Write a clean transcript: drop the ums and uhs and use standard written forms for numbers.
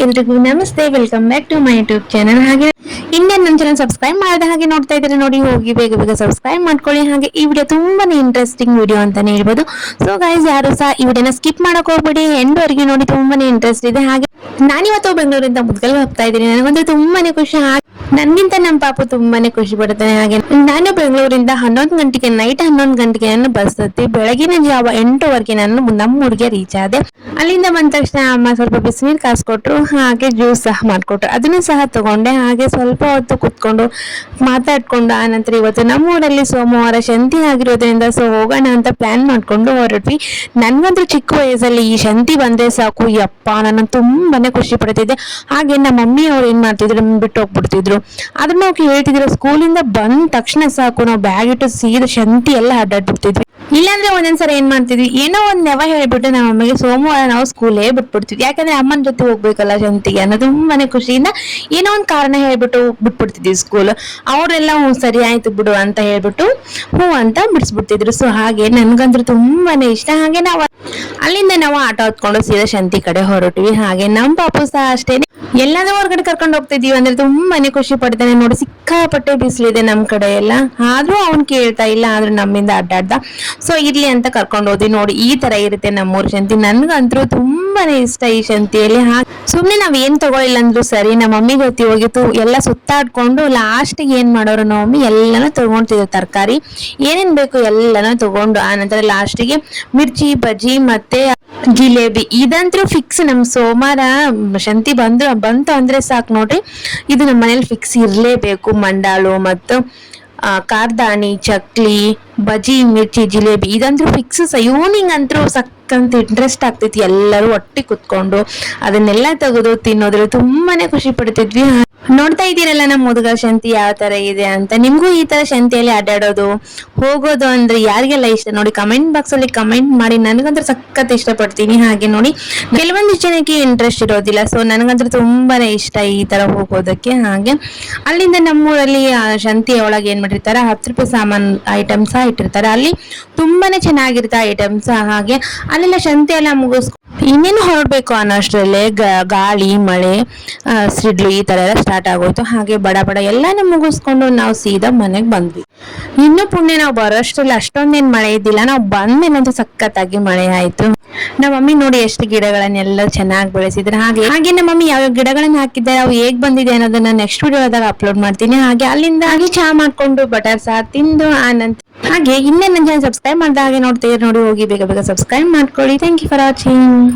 ಎಲ್ರಿಗೂ ನಮಸ್ತೆ, welcome back to my YouTube channel. ಹಾಗೆ ಇನ್ನೇನು ನನ್ನ ಚಾನಲ್ ಸಬ್ಸ್ಕ್ರೈಬ್ ಮಾಡದ ಹಾಗೆ ನೋಡ್ತಾ ಇದ್ರೆ ನೋಡಿ, ಹೋಗಿ ಬೇಗ ಬೇಗ ಸಬ್ಸ್ಕ್ರೈಬ್ ಮಾಡ್ಕೊಳ್ಳಿ. ಹಾಗೆ ಈ ವಿಡಿಯೋ ತುಂಬಾನೇ ಇಂಟ್ರೆಸ್ಟಿಂಗ್ ವಿಡಿಯೋ ಅಂತಾನೆ ಹೇಳ್ಬೋದು. ಸೊ ಗೈಸ್, ಯಾರು ಸಹ ಈ ವಿಡಿಯೋನ ಸ್ಕಿಪ್ ಮಾಡಕ್ ಹೋಗ್ಬೇಡಿ, ಎಂಡ್ ವರೆಗೆ ನೋಡಿ, ತುಂಬಾನೇ ಇಂಟ್ರೆಸ್ಟ್ ಇದೆ. ಹಾಗೆ ನಾನಿವತ್ತು ಬೆಂಗಳೂರಿಂದ ಮುದ್ಗಲ್ ಹೋಗ್ತಾ ಇದ್ದೀನಿ. ನನಗಂತೂ ತುಂಬಾನೇ ಖುಷಿ. ನನ್ಗಿಂತ ನಮ್ಮ ಪಾಪು ತುಂಬಾನೇ ಖುಷಿ ಪಡ್ತಾನೆ. ಹಾಗೆ ನಾನು ಬೆಂಗಳೂರಿಂದ 11 ಗಂಟೆಗೆ, ನೈಟ್ 11 ಗಂಟೆಗೆ ನನ್ನ ಬಸ್ ಹತ್ತಿ ಬೆಳಗಿನ ಜಾವ 8 ನಾನು ನಮ್ಮ ಊರಿಗೆ ರೀಚ್ ಆದೆ. ಅಲ್ಲಿಂದ ಬಂದ ತಕ್ಷಣ ಅಮ್ಮ ಸ್ವಲ್ಪ ಬಿಸಿನೀರು ಕಾಸ್ಕೊಟ್ರು, ಹಾಗೆ ಜ್ಯೂಸ್ ಸಹ ಮಾಡ್ಕೊಟ್ರು. ಅದನ್ನು ಸಹ ತಗೊಂಡೆ. ಹಾಗೆ ಸ್ವಲ್ಪ ಹೊತ್ತು ಕುತ್ಕೊಂಡು ಮಾತಾಡ್ಕೊಂಡು ಆನಂತರ ಇವತ್ತು ನಮ್ಮ ಊರಲ್ಲಿ ಸೋಮವಾರ ಶಂತಿ ಆಗಿರೋದ್ರಿಂದ ಸೊ ಹೋಗೋಣ ಅಂತ ಪ್ಲಾನ್ ಮಾಡ್ಕೊಂಡು ಹೊರಟ್ವಿ. ನನ್ಗಂತೂ ಚಿಕ್ಕ ವಯಸ್ಸಲ್ಲಿ ಈ ಶಂತಿ ಬಂದ್ರೆ ಸಾಕು, ಯಪ್ಪ, ನಾನು ತುಂಬಾನೇ ಖುಷಿ ಪಡ್ತಿದ್ದೆ. ಹಾಗೆ ನಮ್ಮ ಮಮ್ಮಿ ಅವ್ರು ಏನ್ ಮಾಡ್ತಿದ್ರು, ಬಿಟ್ಟು ಹೋಗ್ಬಿಡ್ತಿದ್ರು. ಅದನ್ನ ನಾವು ಹೇಳ್ತಿದ್ರು, ಸ್ಕೂಲಿಂದ ಬಂದ ತಕ್ಷಣ ಸಾಕು ನಾವು ಬ್ಯಾಗ್ ಇಟ್ಟು ಸೀದಾ ಶಂತಿ ಎಲ್ಲ ಅಡ್ಡಾಡ್ಬಿಡ್ತಿದ್ವಿ. ಇಲ್ಲಾಂದ್ರೆ ಒಂದೊಂದ್ಸಲ ಏನ್ ಮಾಡ್ತಿದ್ವಿ, ಏನೋ ಒಂದ್ ನೆವ ಹೇಳ್ಬಿಟ್ಟು ನಮ್ಮ ಅಮ್ಮಗೆ ಸೋಮವಾರ ನಾವು ಸ್ಕೂಲೇ ಬಿಟ್ಬಿಡ್ತಿದ್ವಿ. ಯಾಕಂದ್ರೆ ಅಮ್ಮನ ಜೊತೆ ಹೋಗ್ಬೇಕಲ್ಲ ಶಂತಿಗೆ ಅನ್ನೋ ತುಂಬಾನೇ ಖುಷಿಯಿಂದ ಏನೋ ಒಂದ್ ಕಾರಣ ಹೇಳ್ಬಿಟ್ಟು ಬಿಟ್ಬಿಡ್ತಿದ್ವಿ ಸ್ಕೂಲ್. ಅವರೆಲ್ಲ ಸರಿ ಆಯ್ತು ಬಿಡು ಅಂತ ಹೇಳ್ಬಿಟ್ಟು ಹ್ಞೂ ಅಂತ ಬಿಡಿಸ್ಬಿಡ್ತಿದ್ರು. ಸೊ ಹಾಗೆ ನನ್ಗಂದ್ರೂ ತುಂಬಾನೇ ಇಷ್ಟ. ಹಾಗೆ ಅಲ್ಲಿಂದ ನಾವು ಆಟೋ ಹೊತ್ಕೊಂಡು ಸೀದಾ ಶಂತಿ ಕಡೆ ಹೊರಟ್ವಿ. ಹಾಗೆ ನಮ್ಮ ಪಾಪು ಸಹ ಅಷ್ಟೇನೆ, ಎಲ್ಲಾದ್ರೂ ಹೊರಗಡೆ ಕರ್ಕೊಂಡು ಹೋಗ್ತಿದೀವಿ ಅಂದ್ರೆ ತುಂಬಾನೇ ಖುಷಿ ಪಡ್ತಾನೆ. ನೋಡಿ, ಸಿಕ್ಕಾಪಟ್ಟೆ ಬಿಸಿಲಿದೆ ನಮ್ ಕಡೆ ಎಲ್ಲ, ಆದ್ರೂ ಅವ್ನ್ ಕೇಳ್ತಾ ಇಲ್ಲ, ಆದ್ರೂ ನಮ್ಮಿಂದ ಅಡ್ಡಾಡ್ದ. ಸೊ ಇರ್ಲಿ ಅಂತ ಕರ್ಕೊಂಡು ಹೋದ್ವಿ. ನೋಡಿ, ಈ ತರ ಇರುತ್ತೆ ನಮ್ಮೂರ್ ಶಂತಿ. ನನ್ಗಂತೂ ತುಂಬಾನೇ ಇಷ್ಟ ಈ ಶಂತಿಯಲ್ಲಿ. ಸುಮ್ನೆ ನಾವ್ ಏನ್ ತಗೊಳಿಲ್ಲ ಅಂದ್ರು ಸರಿ, ನಮ್ಮ ಮಮ್ಮಿ ಜೊತೆ ಹೋಗಿತ್ತು ಎಲ್ಲ ಸುತ್ತಾಡ್ಕೊಂಡು ಲಾಸ್ಟ್ ಏನ್ ಮಾಡೋರು, ನಮ್ಮ ಮಮ್ಮಿ ಎಲ್ಲಾನು ತಗೊಂಡ್ತಿದ್ರು. ತರಕಾರಿ ಏನೇನ್ ಬೇಕು ಎಲ್ಲಾನು ತಗೊಂಡು ಆನಂತರ ಲಾಸ್ಟಿಗೆ ಮಿರ್ಚಿ ಬಜ್ಜಿ ಮತ್ತೆ ಜಿಲೇಬಿ ಇದಂತೂ ಫಿಕ್ಸ್. ನಮ್ ಸೋಮವಾರ ಶಂತಿ ಬಂತು ಅಂದ್ರೆ ಸಾಕು ನೋಡ್ರಿ, ಇದು ನಮ್ಮ ಮನೇಲಿ ಫಿಕ್ಸ್ ಇರ್ಲೇಬೇಕು. ಮಂಡಾಳು ಮತ್ತು ಕಾರ್ದಾಣಿ, ಚಕ್ಲಿ, ಬಜ್ಜಿ, ಮಿರ್ಚಿ, ಜಿಲೇಬಿ ಇದಂತೂ ಫಿಕ್ಸ್. ಈವ್ನಿಂಗ್ ಅಂತೂ ಸಕ್ಕಂತ ಇಂಟ್ರೆಸ್ಟ್ ಆಗ್ತೈತಿ. ಎಲ್ಲರೂ ಒಟ್ಟಿಗೆ ಕುತ್ಕೊಂಡು ಅದನ್ನೆಲ್ಲ ತೆಗೆದು ತಿನ್ನೋದ್ರಲ್ಲಿ ತುಂಬಾನೇ ಖುಷಿ ಪಡ್ತಿದ್ವಿ. ನೋಡ್ತಾ ಇದ್ದೀರಲ್ಲ ನಮ್ಮ ಮುದುಗ ಶಂತಿ ಯಾವ ತರ ಇದೆ ಅಂತ. ನಿಮ್ಗೂ ಈ ತರ ಶಂತಿಯಲ್ಲಿ ಅಡ್ಡಾಡೋದು ಹೋಗೋದು ಅಂದ್ರೆ ಯಾರಿಗೆಲ್ಲ ಇಷ್ಟ ನೋಡಿ, ಕಮೆಂಟ್ ಬಾಕ್ಸ್ ಅಲ್ಲಿ ಕಮೆಂಟ್ ಮಾಡಿ. ನನಗಂದ್ರೆ ಸಖತ್ ಇಷ್ಟಪಡ್ತೀನಿ. ಹಾಗೆ ನೋಡಿ, ಕೆಲವೊಂದು ಜನಕ್ಕೆ ಇಂಟ್ರೆಸ್ಟ್ ಇರೋದಿಲ್ಲ. ಸೊ ನನಗಂದ್ರೆ ತುಂಬಾನೇ ಇಷ್ಟ ಈ ತರ ಹೋಗೋದಕ್ಕೆ. ಹಾಗೆ ಅಲ್ಲಿಂದ ನಮ್ಮೂರಲ್ಲಿ ಶಂತಿ ಒಳಗೆ ಏನ್ ಮಾಡಿರ್ತಾರೆ, 10 ರೂಪಾಯಿ ಸಾಮಾನ್ ಐಟಮ್ಸ್ ಇಟ್ಟಿರ್ತಾರೆ. ಅಲ್ಲಿ ತುಂಬಾನೇ ಚೆನ್ನಾಗಿರ್ತಾರೆ ಐಟಮ್ಸ್. ಹಾಗೆ ಅಲ್ಲೆಲ್ಲ ಶಂತಿ ಎಲ್ಲ ಮುಗಿಸ್ಕೊಂಡು ಇನ್ನೇನು ಹೊರಡ್ಬೇಕು ಅನ್ನೋಷ್ಟರಲ್ಲೇ ಗಾಳಿ, ಮಳೆ, ಸಿಡ್ಲು ಈ ತರ ಎಲ್ಲ ಸ್ಟಾರ್ಟ್ ಆಗೋಯ್ತು. ಹಾಗೆ ಬಡ ಬಡ ಎಲ್ಲಾನು ಮುಗಿಸ್ಕೊಂಡು ನಾವು ಸೀದಾ ಮನೆಗೆ ಬಂದ್ವಿ. ಇನ್ನು ಪುಣ್ಯ ನಾವು ಬರೋಷ್ಟ್ರಲ್ಲಿ ಅಷ್ಟೊಂದೇನ್ ಮಳೆ ಇದ್ದಿಲ್ಲ. ನಾವು ಬಂದ್ಮೇಲಂತೂ ಸಖತ್ತಾಗಿ ಮಳೆ ಆಯ್ತು. ನಮ್ಮ ಮಮ್ಮಿ ನೋಡಿ ಎಷ್ಟು ಗಿಡಗಳನ್ನೆಲ್ಲ ಚೆನ್ನಾಗಿ ಬೆಳೆಸಿದ್ರೆ. ಹಾಗೆ ನಮ್ಮ ಮಮ್ಮಿ ಯಾವ ಗಿಡಗಳನ್ನ ಹಾಕಿದ್ದಾರೆ, ಅವು ಹೇಗ್ ಬಂದಿದೆ ಅನ್ನೋದನ್ನ ನೆಕ್ಸ್ಟ್ ವಿಡಿಯೋದಾಗ ಅಪ್ಲೋಡ್ ಮಾಡ್ತೀನಿ. ಹಾಗೆ ಅಲ್ಲಿಂದ ಹಾಗೆ ಚಹಾ ಮಾಡ್ಕೊಂಡು ಬಟರ್ ಸಹ ತಿಂದು ಆನಂತರ ಹಾಗೆ ಇನ್ನೇ ನನ್ನ ಚಾನಲ್ ಸಬ್ಸ್ಕ್ರೈಬ್ ಮಾಡ್ದ ಹಾಗೆ ನೋಡ್ತೀರಿ ನೋಡಿ, ಹೋಗಿ ಬೇಗ ಬೇಗ ಸಬ್ಸ್ಕ್ರೈಬ್ ಮಾಡ್ಕೊಳ್ಳಿ. Thank you for watching.